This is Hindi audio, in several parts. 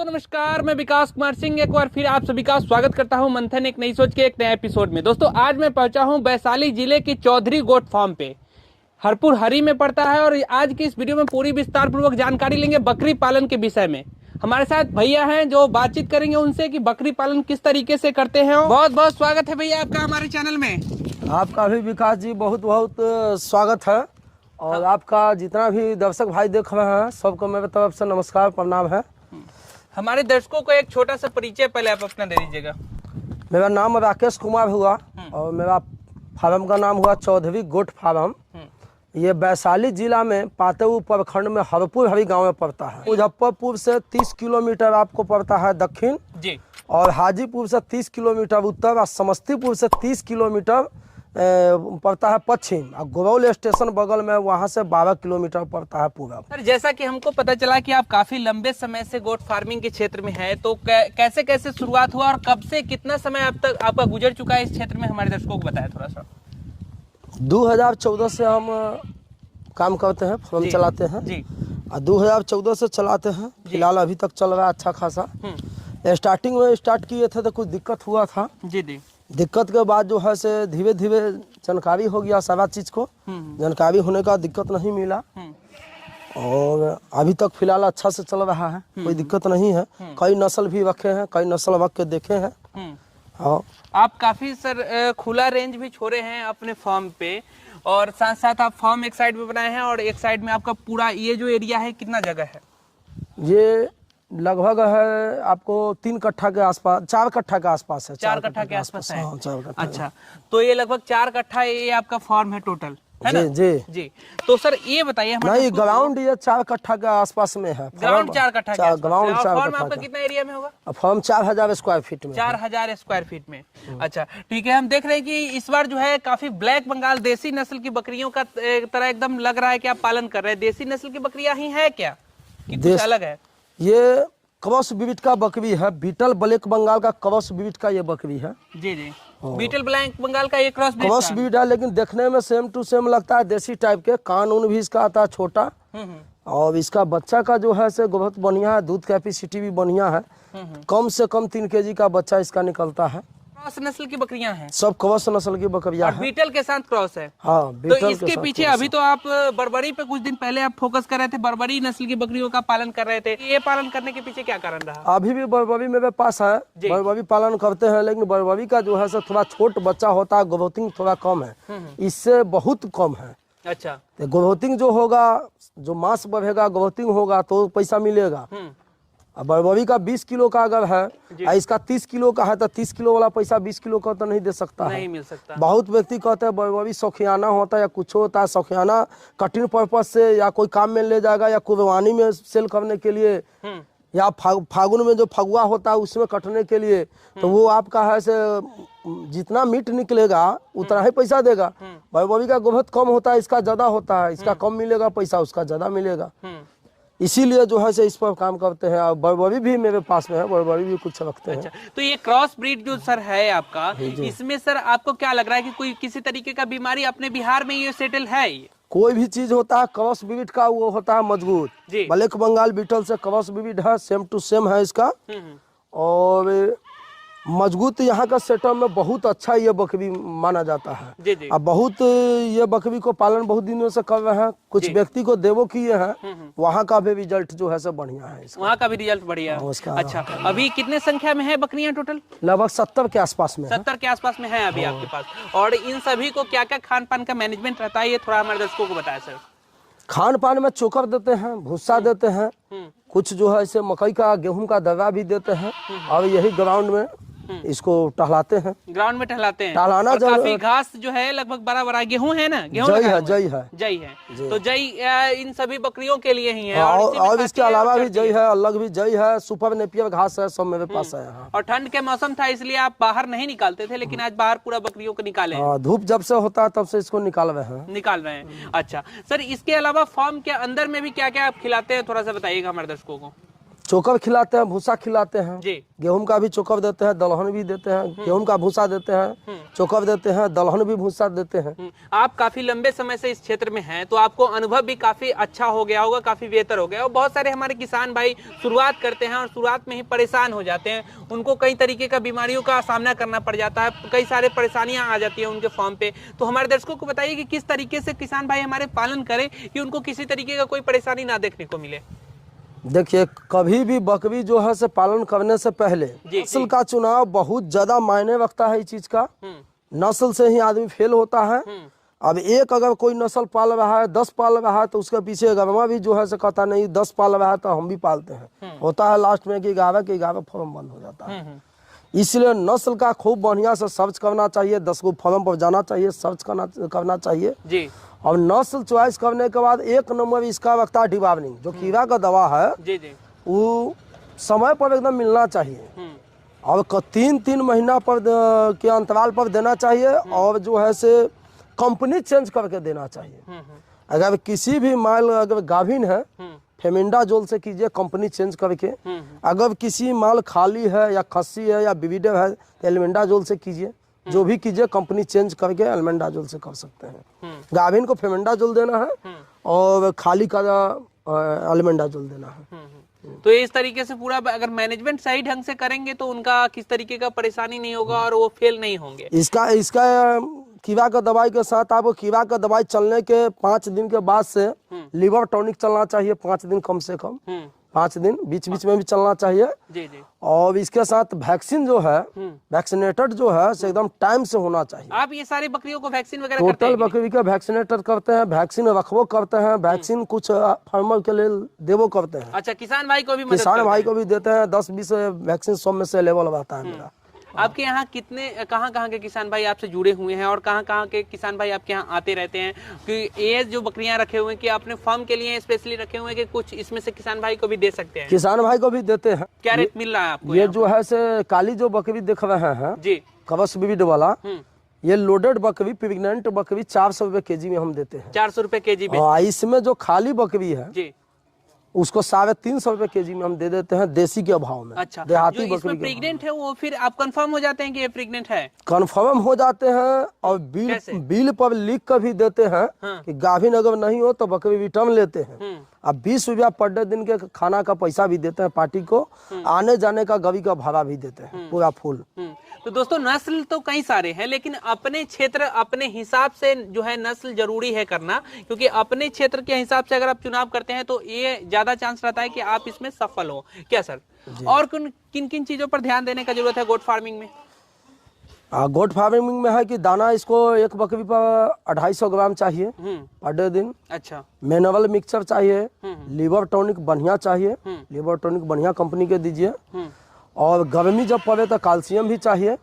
दोस्तों नमस्कार, मैं विकास कुमार सिंह एक बार फिर आप सभी का स्वागत करता हूं मंथन एक नई सोच के एक नए एपिसोड में। दोस्तों आज मैं पहुंचा हूं वैशाली जिले की चौधरी गोट फार्म पे, हरपुर हरी में पड़ता है। और आज की इस वीडियो में पूरी विस्तार पूर्वक जानकारी लेंगे बकरी पालन के विषय में। हमारे साथ भैया हैं जो बातचीत करेंगे उनसे कि बकरी पालन किस तरीके से करते हैं। बहुत बहुत स्वागत है भैया आपका हमारे चैनल में। आपका भी विकास जी बहुत बहुत स्वागत है। और आपका जितना भी दर्शक भाई देख रहे हैं सबको मेरे तरफ से नमस्कार प्रणाम है। हमारे दर्शकों को एक छोटा सा परिचय पहले आप अपना दे दीजिएगा। मेरा नाम राकेश कुमार हुआ और मेरा फार्म का नाम हुआ चौधरी गोट फार्म। ये वैशाली जिला में पातेऊ प्रखंड में हरपुर हरी गांव में पड़ता है। मुजफ्फरपुर से 30 किलोमीटर आपको पड़ता है दक्षिण जी, और हाजीपुर से 30 किलोमीटर उत्तर और समस्तीपुर से 30 किलोमीटर पड़ता है पश्चिम। और गोरौल स्टेशन बगल में, वहाँ से 12 किलोमीटर पड़ता है पूर्व। सर जैसा कि हमको पता चला कि आप काफी लंबे समय से गोट फार्मिंग के क्षेत्र में हैं, तो कैसे कैसे शुरुआत हुआ और कब से कितना समय अब तक आपका गुजर चुका है इस क्षेत्र में, हमारे दर्शकों को बताया थोड़ा सा। 2014 से हम काम करते हैं, फार्म चलाते हैं जी। और 2014 से चलाते हैं। फिलहाल अभी तक चल रहा है अच्छा खासा। स्टार्टिंग में स्टार्ट किए थे तो कुछ दिक्कत हुआ था। जी जी। दिक्कत के बाद जो है से धीरे धीरे जानकारी हो गया सारा चीज़ को। जानकारी होने का दिक्कत नहीं मिला और अभी तक फिलहाल अच्छा से चल रहा है, कोई दिक्कत नहीं है। कई नस्ल भी रखे हैं, कई नस्ल रख के देखे हैं। हाँ, आप काफी सर खुला रेंज भी छोड़े हैं अपने फार्म पे, और साथ साथ आप फार्म एक साइड में बनाए हैं और एक साइड में आपका पूरा ये जो एरिया है कितना जगह है? ये लगभग है आपको 3 कट्ठा के आसपास, 4 कट्ठा के आसपास है। 4 कट्ठा के आसपास है। हाँ, 4 कट्ठा। अच्छा, तो ये लगभग 4 कट्ठा ये आपका फार्म है टोटल, है ना? जी जी जी। तो सर ये बताइए नहीं, ग्राउंड ये 4 कट्ठा के आसपास में है। ग्राउंड 4 कट्ठा के आसपास है। ग्राउंड 4 फार्म कट्ठा आपका कितना एरिया में होगा? फार्म 4000 स्क्वायर फीट में। 4000 स्क्वायर फीट में। अच्छा ठीक है। हम देख रहे हैं कि इस बार जो है काफी ब्लैक बंगाल देसी नस्ल की बकरियों का तरह एकदम लग रहा है कि आप पालन कर रहे हैं। देसी नस्ल की बकरियां ही है क्या कि कुछ अलग है? ये क्रॉस ब्रीड का बकरी है, बीटल ब्लैक बंगाल का क्रॉस ब्रीड का ये बकरी है। जी जी। बीटल ब्लैक बंगाल का ये क्रॉस ब्रीड है, लेकिन देखने में सेम टू सेम लगता है, देसी टाइप के। कान ऊन भी इसका आता है छोटा। और इसका बच्चा का जो है से बहुत बढ़िया है, दूध कैपेसिटी भी बढ़िया है। कम से कम 3 kg का बच्चा इसका निकलता है। क्रॉस नस्ल की बकरियां हैं, सब क्रॉस नस्ल की बकरियां हैं। बीटल के साथ क्रॉस है। हाँ, तो इसके पीछे अभी तो आप बर्बरी पे कुछ दिन पहले आप फोकस कर रहे थे, बर्बरी नस्ल की बकरियों का पालन कर रहे थे। ये पालन करने के पीछे क्या कारण रहा? अभी भी बर्बरी मेरे पास है, बर्बरी पालन करते हैं, लेकिन बर्बरी का जो है सो थोड़ा छोट बच्चा होता है, ग्रोथिंग थोड़ा कम है, इससे बहुत कम है। अच्छा, तो ग्रोथिंग जो होगा, जो मांस बढ़ेगा, ग्रोथिंग होगा तो पैसा मिलेगा। अब बर्बरी का 20 किलो का अगर है और इसका 30 किलो का है तो 30 किलो वाला पैसा 20 किलो का तो नहीं दे सकता है, नहीं मिल सकता। बहुत व्यक्ति कहते हैं बर्बरी शौकियाना होता है या कुछ होता है, शौकियाना कटिंग पर्पज से या कोई काम में ले जाएगा या कुर्बानी में सेल करने के लिए या फागुन में जो फगुआ होता है उसमें कटने के लिए, तो वो आपका है से जितना मीट निकलेगा उतना ही पैसा देगा। बर्बरी का बहुत कम होता है, इसका ज्यादा होता है, इसका कम मिलेगा पैसा, उसका ज्यादा मिलेगा। इसीलिए जो है से इस पर काम करते हैं। और बर्बरी भी मेरे पास में है, बर्बरी भी कुछ रखते हैं। अच्छा, तो ये क्रॉस ब्रीड जो सर है आपका, इसमें सर आपको क्या लग रहा है कि कोई किसी तरीके का बीमारी अपने बिहार में ये सेटल है? ये कोई भी चीज होता है क्रॉस ब्रीड का वो होता है मजबूत। ब्लैक बंगाल बीटल से क्रॉस ब्रीड है, सेम टू सेम है इसका। और मजबूत यहाँ का सेटअप में बहुत अच्छा ये बकरी माना जाता है। अब बहुत ये बकरी को पालन बहुत दिनों से कर रहे हैं, कुछ व्यक्ति को देवो किए हैं, वहाँ का भी रिजल्ट जो है सब बढ़िया है। वहाँ का भी रिजल्ट बढ़िया है। अच्छा, अभी कितने संख्या में है बकरियां टोटल? लगभग 70 के आसपास में। 70 के आसपास में है अभी आपके पास। और इन सभी को क्या क्या खान पान का मैनेजमेंट रहता है, ये थोड़ा हमारे दर्शकों को बताया सर। खान पान में चोकर देते हैं, भूसा देते हैं, कुछ जो है इसे मकई का गेहूं का दवा भी देते हैं। और यही ग्राउंड में इसको टहलाते हैं। ग्राउंड में टहलाते हैं, टहलाना काफी घास जो है लगभग बड़ा गेहूं है ना, गेहूं जई है। तो जई इन सभी बकरियों के लिए ही है। और इसके अलावा भी जई है, अलग भी जई है, सुपर नेपियर घास है, सब मेरे पास है। और ठंड के मौसम था इसलिए आप बाहर नहीं निकालते थे, लेकिन आज बाहर पूरा बकरियों को निकाले। धूप जब से होता है तब से इसको निकाल रहे हैं। अच्छा सर, इसके अलावा फार्म के अंदर में भी क्या क्या आप खिलाते हैं, थोड़ा सा बताइएगा हमारे दर्शकों को। चोकर खिलाते हैं, भूसा खिलाते हैं, जी। गेहूं का भी चोकर देते हैं, दलहन भी देते हैं, गेहूं का भूसा देते हैं, चोकर देते हैं, दलहन भी भूसा देते हैं। आप काफी लंबे समय से इस क्षेत्र में हैं, तो आपको अनुभव भी काफी अच्छा हो गया होगा, काफी बेहतर हो गया। और बहुत सारे हमारे किसान भाई शुरुआत करते हैं और शुरुआत में ही परेशान हो जाते हैं, उनको कई तरीके का बीमारियों का सामना करना पड़ जाता है, कई सारे परेशानियां आ जाती हैं उनके फार्म पे। तो हमारे दर्शकों को बताइए कि किस तरीके से किसान भाई हमारे पालन करें कि उनको किसी तरीके का कोई परेशानी ना देखने को मिले। देखिए, कभी भी बकरी जो है से पालन करने से पहले नस्ल का चुनाव बहुत ज्यादा मायने रखता है। इस चीज का नस्ल से ही आदमी फेल होता है। अब एक अगर कोई नस्ल पाल रहा है, 10 पाल रहा है, तो उसके पीछे गरमा भी जो है से कहता नहीं 10 पाल रहा है तो हम भी पालते हैं। होता है लास्ट में कि 11 फॉर्म बंद हो जाता है। इसलिए नस्ल का खूब बढ़िया से सर्च करना चाहिए, 10 गो फॉर्म पर जाना चाहिए, सर्च करना चाहिए जी। और नस्ल चॉइस करने के बाद एक नंबर इसका रखता है डिवार्निंग, जो कीड़ा का दवा है जी जी। वो समय पर एकदम मिलना चाहिए और 3-3 महीना पर के अंतराल पर देना चाहिए। और जो है से कंपनी चेंज करके देना चाहिए। अगर किसी भी माल अगर गाभिन है, फेमिंडाजोल से कीजिए, कंपनी चेंज करके। अगर किसी माल खाली है या खस्सी है या ब्रीडर है तो एल्मेंडाजोल से कीजिए। जो भी कीजिए कंपनी चेंज करके एल्मेंडाजोल से कर सकते हैं। गाभिन को फेमिंडाजोल देना है और खाली का एल्मेंडाजोल देना है। तो इस तरीके से पूरा अगर मैनेजमेंट सही ढंग से करेंगे तो उनका किस तरीके का परेशानी नहीं होगा और वो फेल नहीं होंगे। इसका कीड़ा का दवाई के साथ आपको कीड़ा का दवाई चलने के 5 दिन के बाद से लिवर टॉनिक चलना चाहिए। 5 दिन कम से कम 5 दिन बीच बीच में भी चलना चाहिए जी जी। और इसके साथ वैक्सीन जो है, वैक्सीनेटेड जो है एकदम टाइम से होना चाहिए। आप ये सारी बकरियों को वैक्सीन वगैरह करते हैं? टोटल बकरी का वैक्सीनेटेड करते हैं, वैक्सीन रखबो करते हैं, वैक्सीन कुछ फार्मर के लिए देवो करते हैं। अच्छा, किसान भाई को भी किसान भाई को भी देते हैं। 10-20 वैक्सीन 100 में से लेवल रहता है मेरा। आपके यहाँ कितने कहाँ के किसान भाई आपसे जुड़े हुए हैं और कहाँ के किसान भाई आपके यहाँ आते रहते हैं? कि ये जो बकरियां रखे हुए हैं कि अपने फार्म के लिए स्पेशली रखे हुए हैं कि कुछ इसमें से किसान भाई को भी दे सकते हैं? किसान भाई को भी देते हैं। क्या रेट मिल रहा है आपको? ये जो है से काली जो बकरी दिख रहे हैं जी, कवच ब्रीड वाला, ये लोडेड बकरी, प्रेग्नेंट बकरी 400 रुपए केजी में हम देते हैं। 400 रुपए केजी में? इसमें जो खाली बकरी है जी, उसको 350 रुपए केजी में हम दे देते हैं देसी के भाव में। अच्छा, देहाती जो इसमें प्रेग्नेंट है वो फिर आप कंफर्म हो जाते हैं कि ये प्रेग्नेंट है? कंफर्म हो जाते हैं और बिल पर लिख कर भी देते हैं कि गाभिन अगर नहीं हो तो बकरी रिटर्न लेते हैं। अब 20 रुपया पर डे दिन के खाना का पैसा भी देते हैं पार्टी को, आने जाने का गवी का भाड़ा भी देते हैं पूरा फुल। तो दोस्तों, नस्ल तो कई सारे हैं, लेकिन अपने क्षेत्र अपने हिसाब से जो है नस्ल जरूरी है करना, क्योंकि अपने क्षेत्र के हिसाब से अगर आप चुनाव करते हैं तो ये ज्यादा चांस रहता है कि आप इसमें सफल हो। क्या सर? और किन किन चीजों पर ध्यान देने का जरूरत है गोट फार्मिंग में? गोट फार्मिंग में है कि दाना इसको एक बकरी पर 250 ग्राम चाहिए पर डे दिन। अच्छा, मिनरल मिक्सचर चाहिए, लिवर टॉनिक बढ़िया चाहिए, लिवर टॉनिक बढ़िया कंपनी के दीजिए। और गर्मी जब पड़े तो कैल्शियम भी चाहिए।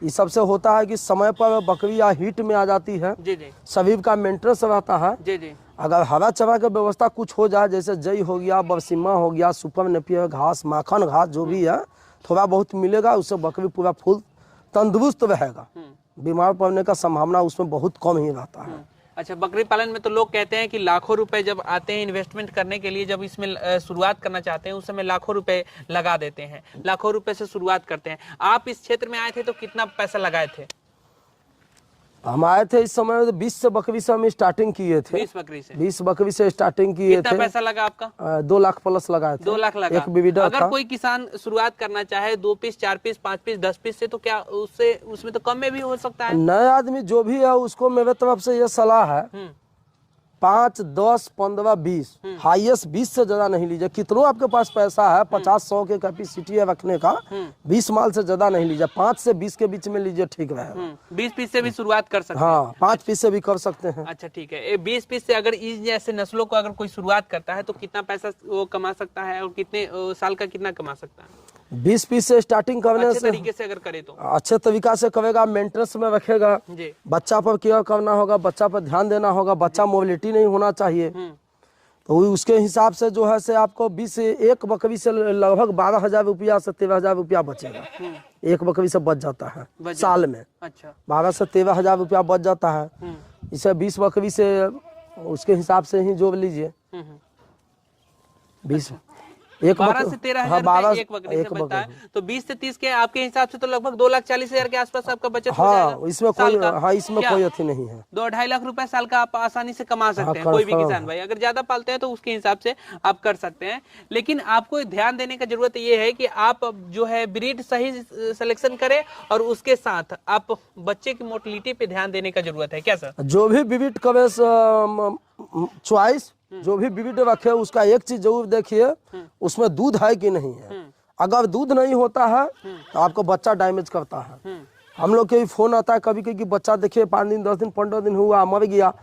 इस सबसे होता है कि समय पर बकरी या हीट में आ जाती है जी जी। शरीर का मेंटेनेंस रहता है जी जी। अगर हरा चरा की व्यवस्था कुछ हो जाए, जैसे जई हो गया, बरसिम्मा हो गया, सुपर नेपियर घास, माखन घास जो भी है थोड़ा बहुत मिलेगा, उससे बकरी पूरा फुल तंदुरुस्त रहेगा। बीमार पड़ने का संभावना उसमें बहुत कम ही रहता है। अच्छा, बकरी पालन में तो लोग कहते हैं कि लाखों रुपए जब आते हैं इन्वेस्टमेंट करने के लिए, जब इसमें शुरुआत करना चाहते हैं उस समय लाखों रुपए लगा देते हैं, लाखों रुपए से शुरुआत करते हैं। आप इस क्षेत्र में आए थे तो कितना पैसा लगाए थे? हम आए थे इस समय 20 से बकरी से हम स्टार्टिंग किए थे। 20 बकरी से स्टार्टिंग किए थे। कितना पैसा लगा आपका? 2 लाख प्लस लगाए थे। 2 लाख लगा। एक ब्रीडर अगर कोई किसान शुरुआत करना चाहे 2 पीस, 4 पीस, 5 पीस, 10 पीस से, तो क्या उसमें तो कम में भी हो सकता है? नए आदमी जो भी है उसको मेरे तरफ से ये सलाह है 5, 10, 15, 20, हाईएस्ट 20 से ज्यादा नहीं लीजिए। कितनों आपके पास पैसा है, 50-100 के कैपेसिटी है रखने का, 20 माल से ज्यादा नहीं लीजिए। 5 से 20 के बीच में लीजिए, ठीक रहेगा। 20 पीस से भी शुरुआत कर सकते हैं? हाँ, 5 पीस से भी कर सकते हैं। अच्छा, ठीक है। 20 पीस से अगर इस जैसे नस्लों को अगर कोई शुरुआत करता है तो कितना पैसा वो कमा सकता है और कितने साल का कितना कमा सकता है? 20 पीस से स्टार्टिंग करने अच्छे तरीके से अगर करे तो अच्छे तरीका से करेगा, मेंटेनेंस में रखेगा, बच्चा पर केयर करना होगा, बच्चा पर ध्यान देना होगा, बच्चा मोबिलिटी नहीं होना चाहिए। तो उसके हिसाब से जो है से आपको 20 एक बकरी से लगभग 12,000 रुपया से 13,000 रुपया बचेगा। एक बकरी से बच जाता है साल में। अच्छा, 12 से 13,000 रुपया बच जाता है। इसे 20 बकरी से उसके हिसाब से ही जोड़ लीजिए। 20 एक 12 से 13 हाँ, हजार रुपए एक बकरी से बनता है। तो 20 से 30 के आपके हिसाब से तो लगभग 2,40,000 के आसपास आपका बचत हो जाएगा। हाँ, इसमें कोई इसमें कोई अथी नहीं है। 2-2.5 लाख रुपए साल का आप आसानी से कमा सकते हैं। कोई भी किसान भाई अगर ज्यादा पालते हैं तो उसके हिसाब से आप कर सकते हैं। लेकिन आपको ध्यान देने का जरूरत ये है कि आप जो है ब्रीड सही सिलेक्शन करें और उसके साथ आप बच्चे की मोटिलिटी पे ध्यान देने का जरूरत है। क्या सर? जो भी ब्रीड कवे चॉइस जो भी ब्रीड रखे उसका एक चीज जरूर देखिए, उसमें दूध है कि नहीं है। अगर दूध नहीं होता है तो आपको बच्चा डैमेज करता है। हम लोग के भी फोन आता है कभी कभी बच्चा देखिए 5 दिन 10 दिन 15 दिन हुआ मर गया।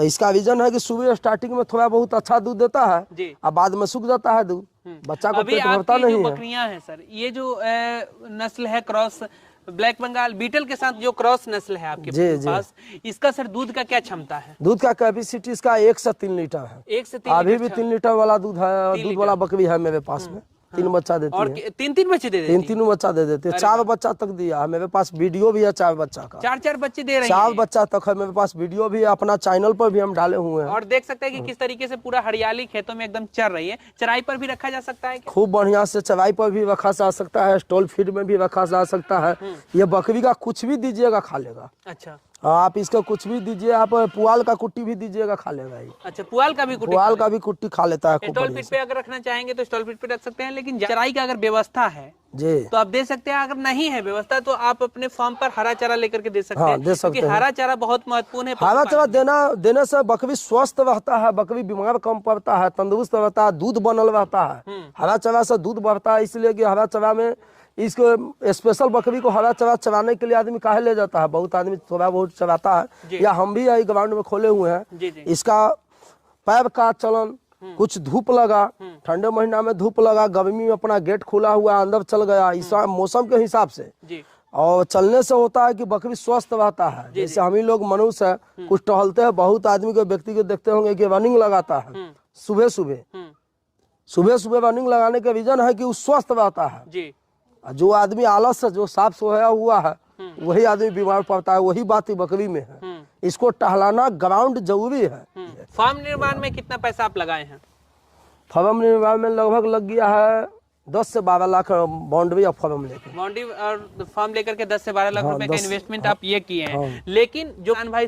इसका रीजन है कि सुबह स्टार्टिंग में थोड़ा बहुत अच्छा दूध देता है और बाद में सूख जाता है दूध, बच्चा को पेट भरता नहीं है। बकरियां हैं सर, ये जो नस्ल है क्रॉस ब्लैक बंगाल बीटल के साथ जो क्रॉस नस्ल है आपके पास, इसका सर दूध का क्या क्षमता है? दूध का कैपेसिटी इसका 1 से 3 लीटर है। 1 से 3 अभी भी 3 लीटर वाला दूध है। दूध वाला बकरी है मेरे पास में, 3 बच्चा देती और है। 3 बच्चे दे देती है। 3 बच्चा दे देते हैं। 4 बच्चा तक दिया है मेरे पास, वीडियो भी है 4 बच्चा का। 4 बच्चे दे रहे हैं। 4 बच्चा तक है मेरे पास, वीडियो भी है, अपना चैनल पर भी हम डाले हुए हैं। और देख सकते हैं कि किस तरीके से पूरा हरियाली खेतों में एकदम चल रही है। चराई पर भी रखा जा सकता है। खूब बढ़िया से चराई पर भी रखा जा सकता है, स्टॉल फीड में भी रखा जा सकता है। ये बकरी का कुछ भी दीजिएगा खा लेगा। अच्छा, आप इसका कुछ भी दीजिए, आप पुआल का कुट्टी भी दीजिएगा खा लेगा ये। अच्छा, पुआल का भी कुट्टी खा लेता है। स्टॉल फीड पे अगर रखना चाहेंगे तो स्टॉल फीड पे रख सकते हैं। लेकिन चराई का अगर व्यवस्था है जी तो आप दे सकते हैं। अगर नहीं है व्यवस्था तो आप अपने फार्म पर हरा चारा लेकर के दे सकते हैं। दे सकते हैं। हरा चारा बहुत महत्वपूर्ण है। हरा चारा देने से बकरी स्वस्थ रहता है, बकरी बीमार कम पड़ता है, तंदुरुस्त रहता है, दूध बनल रहता है। हरा चारा से दूध बढ़ता है, इसलिए कि हरा चारा में इसको स्पेशल बकरी को हरा चारा चराने के लिए आदमी काहे ले जाता है। बहुत आदमी थोड़ा बहुत चराता है, या हम भी ग्राउंड में खोले हुए हैं। इसका पैर का चलन, कुछ धूप लगा, ठंडे महीना में धूप लगा, गर्मी में अपना गेट खुला हुआ अंदर चल गया, इस मौसम के हिसाब से। और चलने से होता है कि बकरी स्वस्थ रहता है। जैसे हम ही लोग मनुष्य है, कुछ टहलते हैं, बहुत आदमी को व्यक्ति को देखते होंगे कि रनिंग लगाता है सुबह सुबह रनिंग लगाने का रीजन है कि वो स्वस्थ रहता है। जो आदमी आलस से जो साफ सोया हुआ है वही आदमी बीमार पड़ता है। वही बात बकरी में है। इसको टहलाना ग्राउंड जरूरी है। फार्म निर्माण में कितना पैसा आप लगाए हैं? फार्म निर्माण में लगभग लग गया है 10 से 12 लाख बाउंड्री और फार्म लेकर। बाउंड्री और फार्म लेकर के 10 से 12 लाख रुपए का इन्वेस्टमेंट आप ये किए हैं। लेकिन जो किसान भाई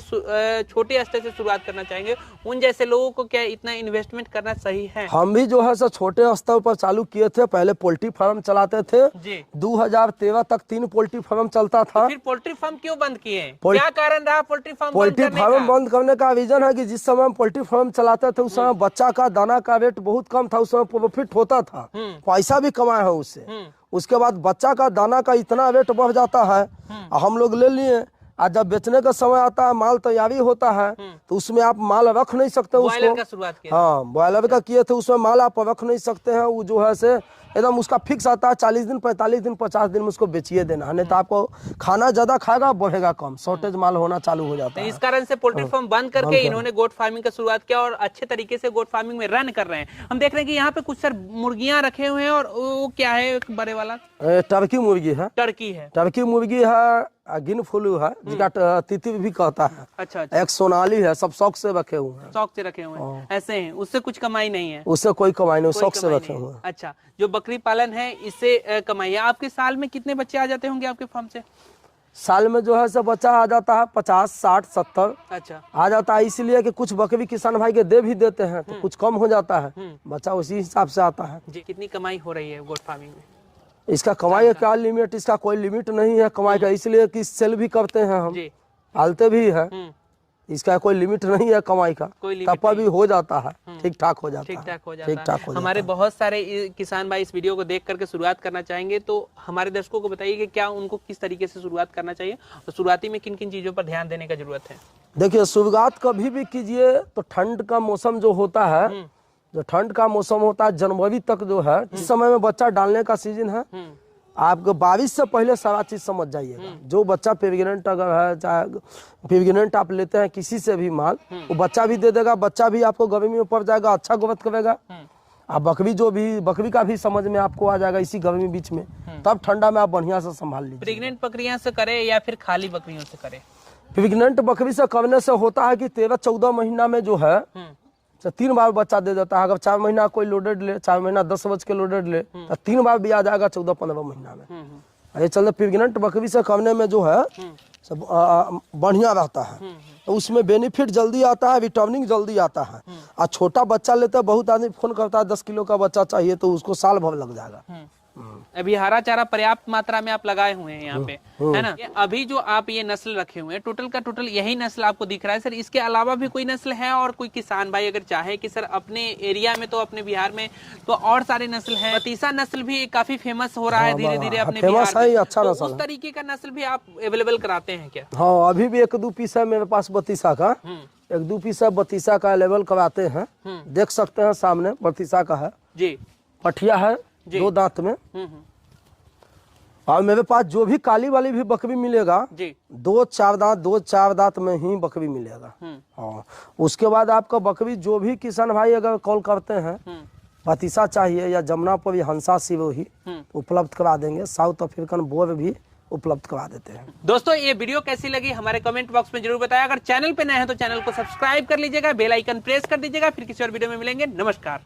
छोटे स्तर से शुरुआत करना चाहेंगे, उन जैसे लोगों को क्या इतना इन्वेस्टमेंट करना सही है? हम भी जो है सर छोटे स्तर पर चालू किए थे। पहले पोल्ट्री फार्म चलाते थे जी। 2013 तक 3 पोल्ट्री फार्म चलता था। फिर पोल्ट्री फार्म क्यों बंद किए? क्या कारण रहा पोल्ट्री फार्म बंद करने का रीजन है कि जिस समय हम पोल्ट्री फार्म चलाते थे उस समय बच्चा का दाना का रेट बहुत कम था। उस समय प्रॉफिट होता था, पैसा भी कमाए हैं उससे। उसके बाद बच्चा का दाना का इतना रेट बढ़ जाता है, हम लोग ले लिए। और जब बेचने का समय आता है, माल तैयारी होता है, तो उसमें आप माल रख नहीं सकते उसको। हाँ, बॉयलर का किए थे, उसमें माल आप रख नहीं सकते हैं। वो जो है से एकदम उसका फिक्स आता है 40 दिन 45 दिन 50 दिन में उसको बेचिए देना है। नहीं तो आपको खाना ज्यादा खाएगा, बढ़ेगा कम, शॉर्टेज माल होना चालू हो जाता है। इस कारण से पोल्ट्री फार्म बंद करके इन्होंने गोट फार्मिंग का शुरुआत किया और अच्छे तरीके से गोट फार्मिंग में रन कर रहे हैं। हम देख रहे हैं कि यहाँ पे कुछ सर मुर्गियां रखे हुए हैं। और वो क्या है? एक बड़े वाला टर्की मुर्गी है। टर्की मुर्गी है, गिन फुलू है, जिसका तितिर भी कहता है। अच्छा। एक सोनाली है। सब शौक से रखे हुए हैं। शौक से रखे हुए हैं, ऐसे हैं। उससे कुछ कमाई नहीं है? उससे कोई कमाई नहीं, शौक से रखे हुए हैं। अच्छा, जो बकरी पालन है इससे कमाई है। आपके साल में कितने बच्चे आ जाते होंगे आपके फार्म से? साल में जो है सब बच्चा आ जाता है 50 60 70। अच्छा, आ जाता है। इसलिए कि कुछ बकरी किसान भाई के दे भी देते हैं तो कुछ कम हो जाता है, बच्चा उसी हिसाब से आता है। जी। कितनी कमाई हो रही है गोट फार्मिंग में? इसका कमाई का क्या लिमिट? इसका कोई लिमिट नहीं है कमाई का, इसलिए कि सेल भी करते हैं हम, पालते भी है। इसका कोई लिमिट नहीं है कमाई का, तब भी हो जाता है, ठीक ठाक हो जाता है। हमारे बहुत सारे किसान भाई इस वीडियो को देख करके शुरुआत करना चाहेंगे, तो हमारे दर्शकों को बताइए कि क्या उनको किस तरीके से शुरुआत करना चाहिए और शुरुआती में किन किन चीजों पर ध्यान देने का जरूरत है? देखिए, शुरुआत कभी भी कीजिए तो ठंड का मौसम जो होता है, जो ठंड का मौसम होता है जनवरी तक जो है, इस समय में बच्चा डालने का सीजन है। आपको बारिश से पहले सारा चीज समझ जाइएगा। जो बच्चा प्रेग्नेंट अगर है, चाहे प्रेग्नेंट आप लेते हैं किसी से भी माल, वो बच्चा भी दे देगा, बच्चा भी आपको गर्मी में पड़ जाएगा, अच्छा ग्रोथ करेगा। आप बकरी का भी समझ में आपको आ जाएगा इसी गर्मी बीच में। तब ठंडा में आप बढ़िया से संभाल लीजिए। प्रेग्नेंट बकरियां से करे या फिर खाली बकरियों से करे? प्रेग्नेंट बकरी से करने से होता है कि 13-14 महीना में जो है तो 3 बार बच्चा दे देता है। अगर 4 महीना कोई लोडेड ले, 4 महीना 10 बज के लोडेड ले, तो 3 बार भी आ जाएगा 14-15 महीना में। ये चलते प्रेग्नेंट बकरी से करने में जो है सब बढ़िया रहता है। तो उसमें बेनिफिट जल्दी आता है, विटामिन जल्दी आता है। और छोटा बच्चा लेते हैं, बहुत आदमी फोन करता है 10 किलो का बच्चा चाहिए, तो उसको साल भर लग जाएगा। अभी हरा चारा पर्याप्त मात्रा में आप लगाए हुए हैं यहाँ पे, है ना। अभी जो आप ये नस्ल रखे हुए हैं, टोटल का टोटल यही नस्ल आपको दिख रहा है सर? इसके अलावा भी कोई नस्ल है? और कोई किसान भाई अगर चाहे कि सर अपने एरिया में, तो अपने बिहार में तो और सारे नस्ल हैं, बतीसा नस्ल भी काफी फेमस हो रहा है धीरे धीरे अपने फेमस बिहार है, में। अच्छा तो नस्ल उस है। तरीके का नस्ल भी आप अवेलेबल कराते हैं क्या? हाँ, अभी भी 1-2 पीस है मेरे पास बतीसा का। 1-2 पीस है बतीसा का अवेलेबल कराते हैं। देख सकते हैं सामने बतीसा का है जी। पठिया है 2 दांत में। और मेरे पास जो भी काली वाली भी बकरी मिलेगा जी, 2-4 दांत में ही बकरी मिलेगा। हाँ, उसके बाद आपका बकरी जो भी किसान भाई अगर कॉल करते हैं बतीसा चाहिए या जमुनापुरी हंसा सिरोही, उपलब्ध करा देंगे। साउथ अफ्रीकन बोर भी उपलब्ध करा देते हैं। दोस्तों ये वीडियो कैसी लगी हमारे कमेंट बॉक्स में जरूर बताया। अगर चैनल पे नए हैं तो चैनल को सब्सक्राइब कर लीजिएगा, बेल आइकन प्रेस कर दीजिएगा। फिर किसी और वीडियो में मिलेंगे। नमस्कार।